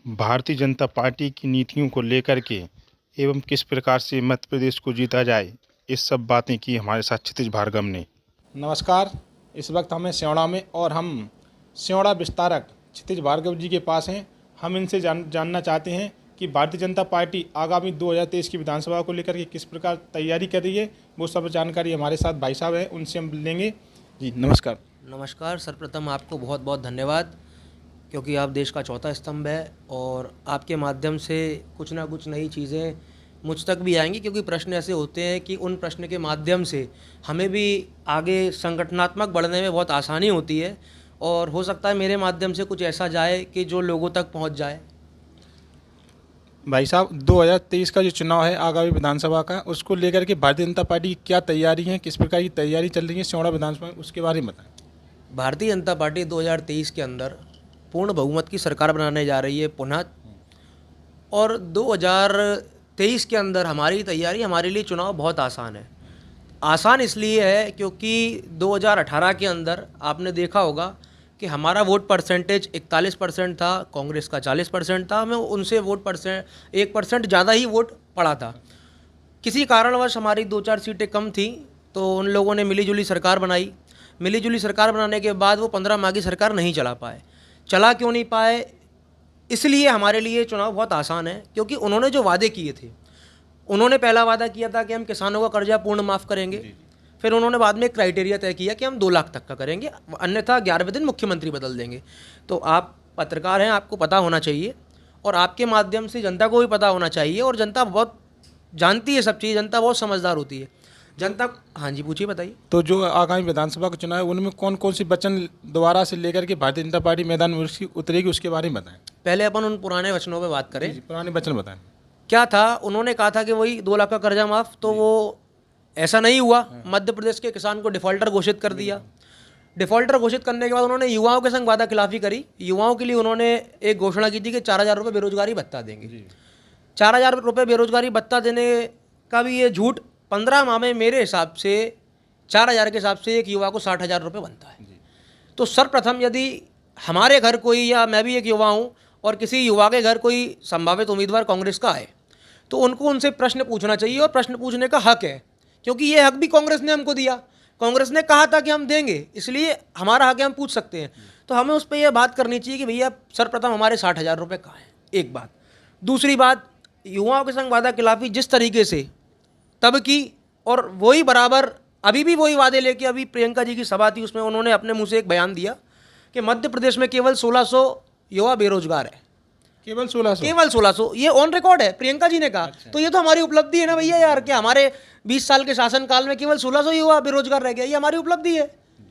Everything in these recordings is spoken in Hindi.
भारतीय जनता पार्टी की नीतियों को लेकर के एवं किस प्रकार से मध्य प्रदेश को जीता जाए, इस सब बातें की हमारे साथ क्षितिज भार्गव ने। नमस्कार। इस वक्त हमें स्योड़ा में और हम स्योड़ा विस्तारक क्षितिज भार्गव जी के पास हैं। हम इनसे जानना चाहते हैं कि भारतीय जनता पार्टी आगामी 2023 की विधानसभा को लेकर के किस प्रकार तैयारी कर रही है। वो सब जानकारी हमारे साथ भाई साहब हैं, उनसे हम लेंगे। जी नमस्कार। नमस्कार। सर्वप्रथम आपको बहुत बहुत धन्यवाद, क्योंकि आप देश का चौथा स्तंभ है और आपके माध्यम से कुछ ना कुछ नई चीज़ें मुझ तक भी आएंगी, क्योंकि प्रश्न ऐसे होते हैं कि उन प्रश्न के माध्यम से हमें भी आगे संगठनात्मक बढ़ने में बहुत आसानी होती है और हो सकता है मेरे माध्यम से कुछ ऐसा जाए कि जो लोगों तक पहुंच जाए। भाई साहब, 2023 का जो चुनाव है आगामी विधानसभा का, उसको लेकर के भारतीय जनता पार्टी की क्या तैयारी है, किस प्रकार की तैयारी चल रही है स्योड़ा विधानसभा में, उसके बारे में बताएं। भारतीय जनता पार्टी 2023 के अंदर पूर्ण बहुमत की सरकार बनाने जा रही है पुनः, और 2023 के अंदर हमारी तैयारी, हमारे लिए चुनाव बहुत आसान है। आसान इसलिए है क्योंकि 2018 के अंदर आपने देखा होगा कि हमारा वोट परसेंटेज 41% था, कांग्रेस का 40% था। हमें उनसे 1% ज़्यादा ही वोट पड़ा था। किसी कारणवश हमारी 2-4 सीटें कम थी, तो उन लोगों ने मिलीजुली सरकार बनाई। मिलीजुली सरकार बनाने के बाद वो 15 माह की सरकार नहीं चला पाए। चला क्यों नहीं पाए? इसलिए हमारे लिए चुनाव बहुत आसान है, क्योंकि उन्होंने जो वादे किए थे, उन्होंने पहला वादा किया था कि हम किसानों का कर्जा पूर्ण माफ़ करेंगे। फिर उन्होंने बाद में एक क्राइटेरिया तय किया कि हम 2 लाख तक का करेंगे, अन्यथा 11वें दिन मुख्यमंत्री बदल देंगे। तो आप पत्रकार हैं, आपको पता होना चाहिए और आपके माध्यम से जनता को भी पता होना चाहिए, और जनता बहुत जानती है सब चीज़, जनता बहुत समझदार होती है जनता। हाँ जी, पूछिए, बताइए। तो जो आगामी विधानसभा का चुनाव है, उनमें कौन कौन सी वचन दोबारा से लेकर के भारतीय जनता पार्टी मैदान में उतरेगी, उसके बारे में बताएं। पहले अपन उन पुराने वचनों पे बात करें। पुराने वचन बताएं। क्या था? उन्होंने कहा था कि वही 2 लाख का कर्जा माफ़, तो वो ऐसा नहीं हुआ। मध्य प्रदेश के किसान को डिफ़ॉल्टर घोषित कर दिया। डिफ़ॉल्टर घोषित करने के बाद उन्होंने युवाओं के संग वादा खिलाफ़ी करी। युवाओं के लिए उन्होंने एक घोषणा की थी कि 4,000 रुपये बेरोजगारी भत्ता देंगे। 4,000 रुपये बेरोजगारी भत्ता देने का भी ये झूठ। 15 माह में मेरे हिसाब से 4,000 के हिसाब से एक युवा को 60,000 रुपये बनता है। तो सर्वप्रथम यदि हमारे घर कोई, या मैं भी एक युवा हूँ और किसी युवा के घर कोई संभावित उम्मीदवार कांग्रेस का आए, तो उनको उनसे प्रश्न पूछना चाहिए, और प्रश्न पूछने का हक है, क्योंकि ये हक भी कांग्रेस ने हमको दिया। कांग्रेस ने कहा था कि हम देंगे, इसलिए हमारा हक है, हम पूछ सकते हैं। तो हमें उस पर यह बात करनी चाहिए कि भैया सर्वप्रथम हमारे 60,000 रुपये कहाँ हैं, एक बात। दूसरी बात, युवाओं के संग वादा खिलाफी जिस तरीके से तब की, और वही बराबर अभी भी वही वादे लेके, अभी प्रियंका जी की सभा थी, उसमें उन्होंने अपने मुंह से एक बयान दिया कि मध्य प्रदेश में केवल 1,600 युवा बेरोजगार है। केवल 1600? केवल 1,600, ये ऑन रिकॉर्ड है, प्रियंका जी ने कहा। अच्छा। तो ये तो हमारी उपलब्धि है ना भैया यार, कि हमारे 20 साल के शासनकाल में केवल 1,600 युवा बेरोजगार रह गया, ये हमारी उपलब्धि है।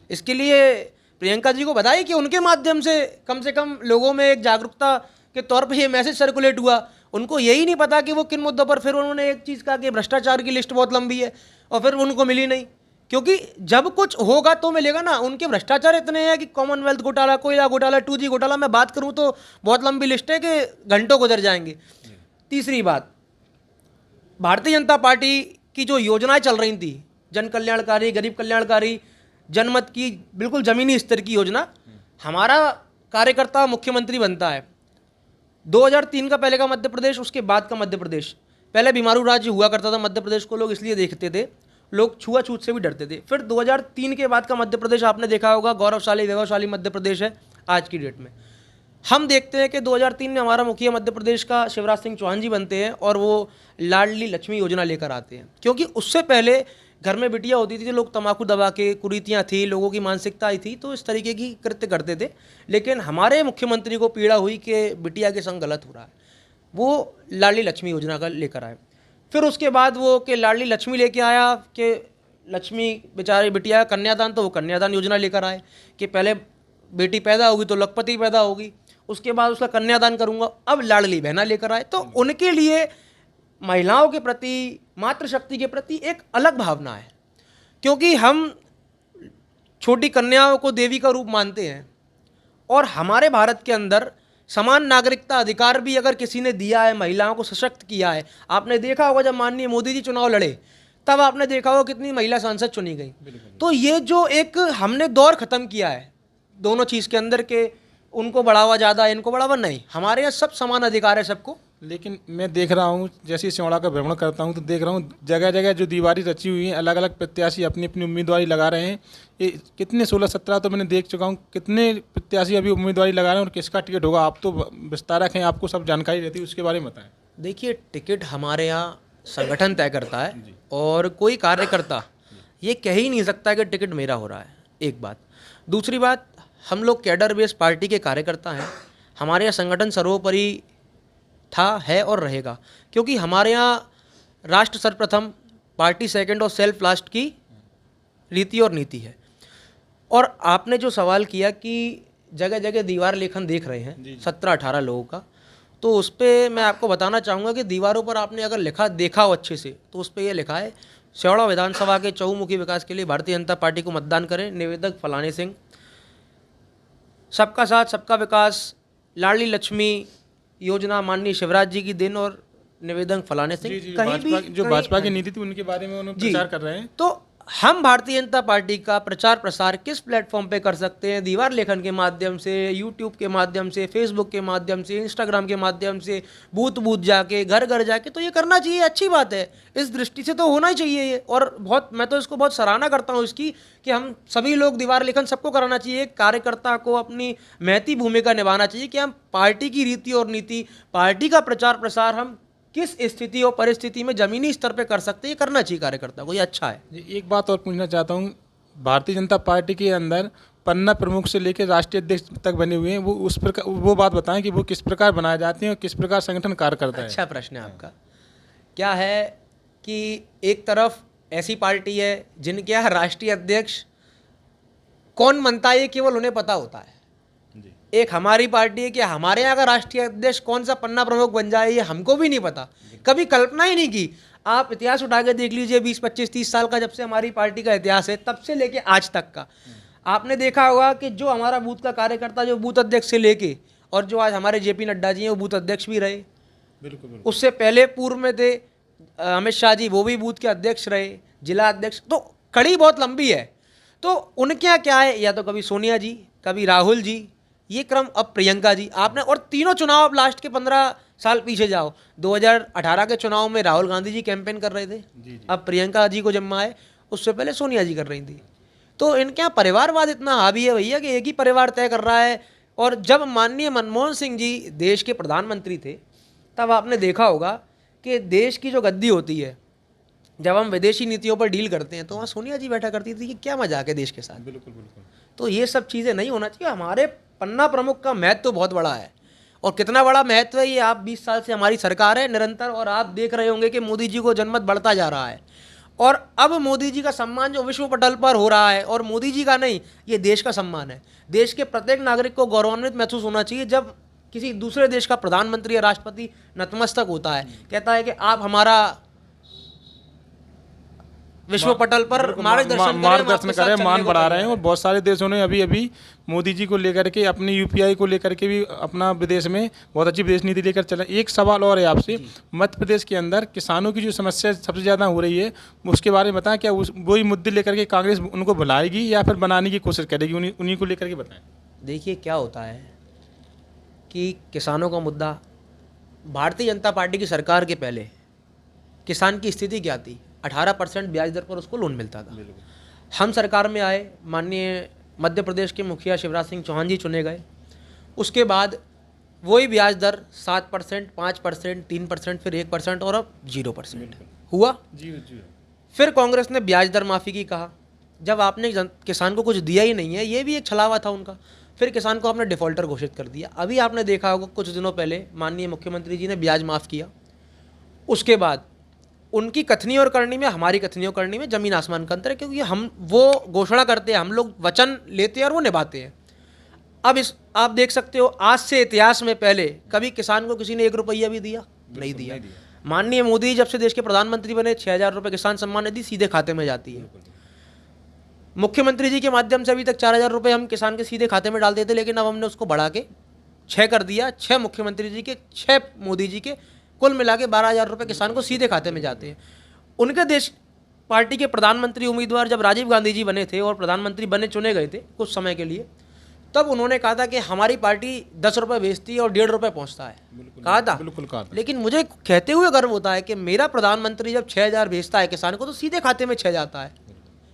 इसके लिए प्रियंका जी को बधाई कि उनके माध्यम से कम लोगों में एक जागरूकता के तौर पर ये मैसेज सर्कुलेट हुआ। उनको यही नहीं पता कि वो किन मुद्दों पर, फिर उन्होंने एक चीज़ कहा कि भ्रष्टाचार की लिस्ट बहुत लंबी है, और फिर उनको मिली नहीं, क्योंकि जब कुछ होगा तो मिलेगा ना। उनके भ्रष्टाचार इतने हैं कि कॉमनवेल्थ घोटाला, कोयला घोटाला, 2G घोटाला, मैं बात करूं तो बहुत लंबी लिस्ट है कि घंटों गुजर जाएंगे। तीसरी बात, भारतीय जनता पार्टी की जो योजनाएं चल रही थी, जन कल्याणकारी, गरीब कल्याणकारी, जनमत की बिल्कुल ज़मीनी स्तर की योजना, हमारा कार्यकर्ता मुख्यमंत्री बनता है। 2003 का पहले का मध्य प्रदेश, उसके बाद का मध्य प्रदेश। पहले बीमारू राज्य हुआ करता था मध्य प्रदेश को, लोग इसलिए देखते थे, लोग छुआछूत से भी डरते थे। फिर 2003 के बाद का मध्य प्रदेश आपने देखा होगा, गौरवशाली वैभवशाली मध्य प्रदेश है आज की डेट में। हम देखते हैं कि 2003 में हमारा मुखिया मध्य प्रदेश का शिवराज सिंह चौहान जी बनते हैं, और वो लाडली लक्ष्मी योजना लेकर आते हैं। क्योंकि उससे पहले घर में बिटिया होती थी, लोग तंबाकू दबा के, कुरीतियाँ थी, लोगों की मानसिकता आई थी, तो इस तरीके की कृत्य करते थे। लेकिन हमारे मुख्यमंत्री को पीड़ा हुई कि बिटिया के संग गलत हो रहा है, वो लाडली लक्ष्मी योजना का लेकर आए। फिर उसके बाद वो कि लाडली लक्ष्मी लेके आया कि लक्ष्मी बेचारी बिटिया कन्यादान, तो वो कन्यादान योजना लेकर आए कि पहले बेटी पैदा होगी तो लखपति पैदा होगी, उसके बाद उसका कन्यादान करूँगा। अब लाडली बहना लेकर आए, तो उनके लिए महिलाओं के प्रति, मातृशक्ति के प्रति एक अलग भावना है, क्योंकि हम छोटी कन्याओं को देवी का रूप मानते हैं, और हमारे भारत के अंदर समान नागरिकता अधिकार भी अगर किसी ने दिया है, महिलाओं को सशक्त किया है। आपने देखा होगा जब माननीय मोदी जी चुनाव लड़े, तब आपने देखा होगा कितनी महिला सांसद चुनी गई। तो ये जो एक हमने दौर ख़त्म किया है दोनों चीज़ के अंदर के, उनको बढ़ावा ज़्यादा, इनको बढ़ावा नहीं, हमारे यहाँ सब समान अधिकार है सबको। लेकिन मैं देख रहा हूँ, जैसे सियोड़ा का भ्रमण करता हूँ तो देख रहा हूँ जगह जगह जो दीवारें रची हुई हैं, अलग अलग प्रत्याशी अपनी अपनी उम्मीदवारी लगा रहे हैं। ये कितने 16-17 तो मैंने देख चुका हूँ, कितने प्रत्याशी अभी उम्मीदवारी लगा रहे हैं और किसका टिकट होगा? आप तो विस्तारक हैं, आपको सब जानकारी रहती है, उसके बारे में बताएं। देखिए, टिकट हमारे यहाँ संगठन तय करता है और कोई कार्यकर्ता ये कह ही नहीं सकता कि टिकट मेरा हो रहा है, एक बात। दूसरी बात, हम लोग कैडर बेस पार्टी के कार्यकर्ता हैं, हमारे यहाँ संगठन सर्वोपरि था, है और रहेगा, क्योंकि हमारे यहाँ राष्ट्र सर्वप्रथम, पार्टी सेकंड और सेल्फ लास्ट की रीति और नीति है। और आपने जो सवाल किया कि जगह जगह दीवार लेखन देख रहे हैं 17-18 लोगों का, तो उस पर मैं आपको बताना चाहूँगा कि दीवारों पर आपने अगर लिखा देखा हो अच्छे से, तो उस पर यह लिखा है, सियोड़ा विधानसभा के चहुमुखी विकास के लिए भारतीय जनता पार्टी को मतदान करें, निवेदक फलाने सिंह, सबका साथ सबका विकास, लाडली लक्ष्मी योजना माननीय शिवराज जी की देन और निवेदक फलाने सिंह। कहीं भी जो भाजपा की नीति थी उनके बारे में उन्होंने प्रचार कर रहे हैं। तो हम भारतीय जनता पार्टी का प्रचार प्रसार किस प्लेटफॉर्म पे कर सकते हैं? दीवार लेखन के माध्यम से, यूट्यूब के माध्यम से, फेसबुक के माध्यम से, इंस्टाग्राम के माध्यम से, बूथ बूथ जाके, घर घर जाके, तो ये करना चाहिए, अच्छी बात है। इस दृष्टि से तो होना ही चाहिए ये, और बहुत, मैं तो इसको बहुत सराहना करता हूँ इसकी, कि हम सभी लोग दीवार लेखन सबको कराना चाहिए। कार्यकर्ता को अपनी महती भूमिका निभाना चाहिए कि हम पार्टी की रीति और नीति, पार्टी का प्रचार प्रसार हम किस स्थिति और परिस्थिति में जमीनी स्तर पे कर सकते हैं, ये करना चाहिए कार्यकर्ता को, ये अच्छा है। एक बात और पूछना चाहता हूँ, भारतीय जनता पार्टी के अंदर पन्ना प्रमुख से लेकर राष्ट्रीय अध्यक्ष तक बने हुए हैं, वो उस प्रकार वो बात बताएं कि वो किस प्रकार बनाए जाते हैं और किस प्रकार संगठन कार्य करता है। अच्छा प्रश्न है आपका। क्या है कि एक तरफ ऐसी पार्टी है जिनके यहाँ राष्ट्रीय अध्यक्ष कौन बनता है ये केवल उन्हें पता होता है। एक हमारी पार्टी है कि हमारे यहाँ का राष्ट्रीय अध्यक्ष कौन सा पन्ना प्रमुख बन जाए ये हमको भी नहीं पता, कभी कल्पना ही नहीं की। आप इतिहास उठा के देख लीजिए, 20, 25, 30 साल का जब से हमारी पार्टी का इतिहास है, तब से लेके आज तक का आपने देखा होगा कि जो हमारा बूथ का कार्यकर्ता, जो बूथ अध्यक्ष से लेके, और जो आज हमारे जेपी नड्डा जी हैं वो बूथ अध्यक्ष भी रहे। बिल्कुल। उससे पहले पूर्व में थे अमित शाह जी, वो भी बूथ के अध्यक्ष रहे, जिला अध्यक्ष, तो कड़ी बहुत लंबी है। तो उनके यहाँ क्या है, या तो कभी सोनिया जी, कभी राहुल जी, ये क्रम, अब प्रियंका जी। आपने, और तीनों चुनाव अब लास्ट के 15 साल पीछे जाओ, 2018 के चुनाव में राहुल गांधी जी कैंपेन कर रहे थे, अब प्रियंका जी को जम्मा है, उससे पहले सोनिया जी कर रही थी। तो इनके यहाँ परिवारवाद इतना हावी है भैया कि एक ही परिवार तय कर रहा है। और जब माननीय मनमोहन सिंह जी देश के प्रधानमंत्री थे, तब आपने देखा होगा कि देश की जो गद्दी होती है, जब हम विदेशी नीतियों पर डील करते हैं, तो वहाँ सोनिया जी बैठा करती थी कि क्या मजाक है देश के साथ। बिल्कुल। तो ये सब चीज़ें नहीं होना चाहिए। हमारे पन्ना प्रमुख का महत्व तो बहुत बड़ा है, और कितना बड़ा महत्व है ये आप 20 साल से हमारी सरकार है निरंतर, और आप देख रहे होंगे कि मोदी जी को जनमत बढ़ता जा रहा है, और अब मोदी जी का सम्मान जो विश्व पटल पर हो रहा है, और मोदी जी का नहीं, ये देश का सम्मान है। देश के प्रत्येक नागरिक को गौरवान्वित महसूस होना चाहिए जब किसी दूसरे देश का प्रधानमंत्री या राष्ट्रपति नतमस्तक होता है, कहता है कि आप हमारा विश्व पटल पर मार्गदर्शन करें, मान बढ़ा रहे हैं। और बहुत सारे देशों ने अभी मोदी जी को लेकर के, अपनी यूपीआई को लेकर के भी अपना विदेश में बहुत अच्छी विदेश नीति लेकर चला। एक सवाल और है आपसे, मध्य प्रदेश के अंदर किसानों की जो समस्या सबसे ज़्यादा हो रही है, उसके बारे में बताएं। क्या वही मुद्दे लेकर के कांग्रेस उनको भुलाएगी या फिर बनाने की कोशिश करेगी? उन्हीं को लेकर के बताएं। देखिए, क्या होता है कि किसानों का मुद्दा, भारतीय जनता पार्टी की सरकार के पहले किसान की स्थिति क्या थी? 18% ब्याज दर पर उसको लोन मिलता था। हम सरकार में आए, माननीय मध्य प्रदेश के मुखिया शिवराज सिंह चौहान जी चुने गए, उसके बाद वही ब्याज दर 7%, 5%, 3%, फिर 1% और अब 0% हुआ। फिर कांग्रेस ने ब्याज दर माफ़ी की कहा, जब आपने किसान को कुछ दिया ही नहीं है, ये भी एक छलावा था उनका। फिर किसान को आपने डिफ़ॉल्टर घोषित कर दिया। अभी आपने देखा होगा कुछ दिनों पहले माननीय मुख्यमंत्री जी ने ब्याज माफ़ किया। उसके बाद उनकी कथनी और करनी में, हमारी कथनी और करनी में ज़मीन आसमान का अंतर है, क्योंकि हम वो घोषणा करते हैं, हम लोग वचन लेते हैं और वो निभाते हैं। अब आप देख सकते हो, आज से इतिहास में पहले कभी किसान को किसी ने 1 रुपया भी दिया? नहीं दिया। माननीय मोदी जब से देश के प्रधानमंत्री बने, 6,000 रुपये किसान सम्मान निधि सीधे खाते में जाती है। मुख्यमंत्री जी के माध्यम से अभी तक 4,000 रुपये हम किसान के सीधे खाते में डाल देते, लेकिन अब हमने उसको बढ़ा के 6 कर दिया। 6 मुख्यमंत्री जी के, 6 मोदी जी के, कुल मिला के 12,000 रुपये किसान को सीधे खाते में जाते हैं। उनके देश पार्टी के प्रधानमंत्री उम्मीदवार जब राजीव गांधी जी बने थे और प्रधानमंत्री बने चुने गए थे कुछ समय के लिए, तब उन्होंने कहा था कि हमारी पार्टी 10 रुपये बेचती है और 1.5 रुपये पहुँचता है, कहा था। बिल्कुल कहा था। लेकिन मुझे कहते हुए गर्व होता है कि मेरा प्रधानमंत्री जब 6,000 भेजता है किसान को तो सीधे खाते में 6 जाता है,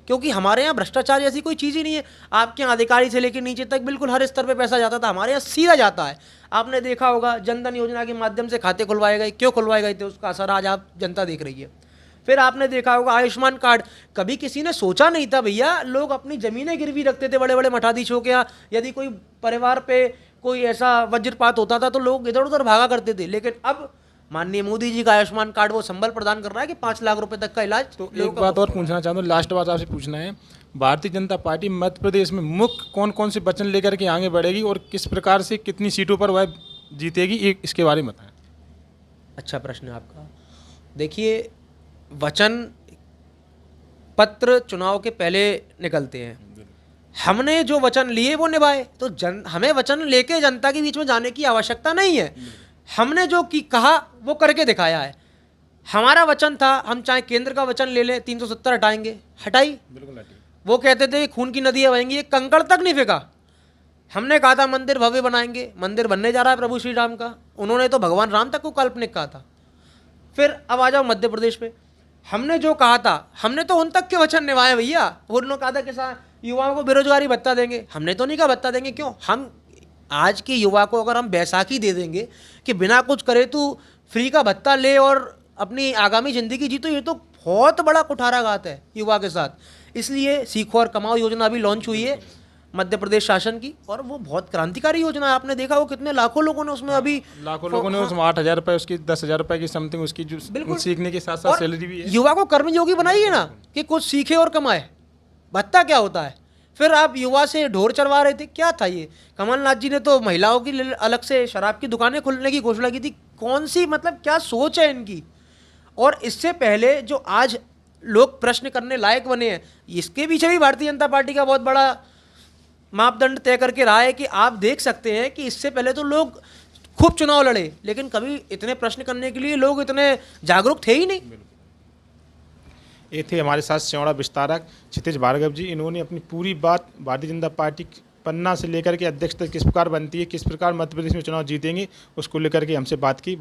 क्योंकि हमारे यहाँ भ्रष्टाचार जैसी कोई चीज़ ही नहीं है। आपके यहाँ अधिकारी से लेकर नीचे तक बिल्कुल हर स्तर पे पैसा जाता था, हमारे यहाँ सीधा जाता है। आपने देखा होगा जनधन योजना के माध्यम से खाते खुलवाए गए, क्यों खुलवाए गए थे उसका असर आज आप जनता देख रही है। फिर आपने देखा होगा आयुष्मान कार्ड, कभी किसी ने सोचा नहीं था भैया, लोग अपनी ज़मीनें गिरवी रखते थे बड़े बड़े मठाधीशों के यहाँ। यदि कोई परिवार पे कोई ऐसा वज्रपात होता था तो लोग इधर उधर भागा करते थे, लेकिन अब माननीय मोदी जी का आयुष्मान कार्ड वो संबल प्रदान कर रहा है कि 5 लाख रुपए तक का इलाज। तो एक बात और पूछना चाहता हूँ, लास्ट बात आपसे पूछना है, भारतीय जनता पार्टी मध्य प्रदेश में मुख्य कौन कौन से वचन लेकर के आगे बढ़ेगी और किस प्रकार से कितनी सीटों पर वह जीतेगी, एक इसके बारे में बताएं। अच्छा प्रश्न है आपका। देखिए, वचन पत्र चुनाव के पहले निकलते हैं, हमने जो वचन लिए वो निभाए, तो हमें वचन लेके जनता के बीच में जाने की आवश्यकता नहीं है। हमने जो कहा वो करके दिखाया है। हमारा वचन था, हम चाहे केंद्र का वचन ले लें, 370 हटाएंगे, हटाई। बिल्कुल हटी। वो कहते थे खून की नदियाँ बहेंगी, एक कंकड़ तक नहीं फेंका। हमने कहा था मंदिर भव्य बनाएंगे, मंदिर बनने जा रहा है प्रभु श्री राम का, उन्होंने तो भगवान राम तक को काल्पनिक कहा था। फिर अब आ जाओ मध्य प्रदेश पे, हमने जो कहा था हमने तो उन तक के वचन निभाए भैया। उन्होंने कहा था कि युवाओं को बेरोजगारी भत्ता देंगे, हमने तो नहीं कहा भत्ता देंगे। क्यों? हम आज के युवा को अगर हम बैसाखी दे देंगे कि बिना कुछ करे तू फ्री का भत्ता ले और अपनी आगामी ज़िंदगी जी, तो ये तो बहुत बड़ा कुठाराघात है युवा के साथ। इसलिए सीखो और कमाओ योजना अभी लॉन्च हुई है मध्य प्रदेश शासन की, और वो बहुत क्रांतिकारी योजना है। आपने देखा वो कितने लाखों लोगों ने उसमें अभी लाखों लोगों ने उसमें 8,000 रुपये, उसकी 10,000 रुपये की समथिंग उसकी जो सीखने के साथ साथ सैलरी भी है। युवा को कर्मयोगी बनाइए ना कि कुछ सीखे और कमाए। भत्ता क्या होता है? फिर आप युवा से ढोर चरवा रहे थे, क्या था ये? कमलनाथ जी ने तो महिलाओं की अलग से शराब की दुकानें खोलने की घोषणा की थी। कौन सी, मतलब क्या सोच है इनकी? और इससे पहले जो आज लोग प्रश्न करने लायक बने हैं, इसके पीछे भी भारतीय जनता पार्टी का बहुत बड़ा मापदंड तय करके रहा है कि आप देख सकते हैं कि इससे पहले तो लोग खूब चुनाव लड़े, लेकिन कभी इतने प्रश्न करने के लिए लोग इतने जागरूक थे ही नहीं। ये थे हमारे साथ स्योड़ा विस्तारक क्षितिज भार्गव जी। इन्होंने अपनी पूरी बात भारतीय जनता पार्टी पन्ना से लेकर के अध्यक्ष तक किस प्रकार बनती है, किस प्रकार मध्य प्रदेश में चुनाव जीतेंगे, उसको लेकर के हमसे बात की।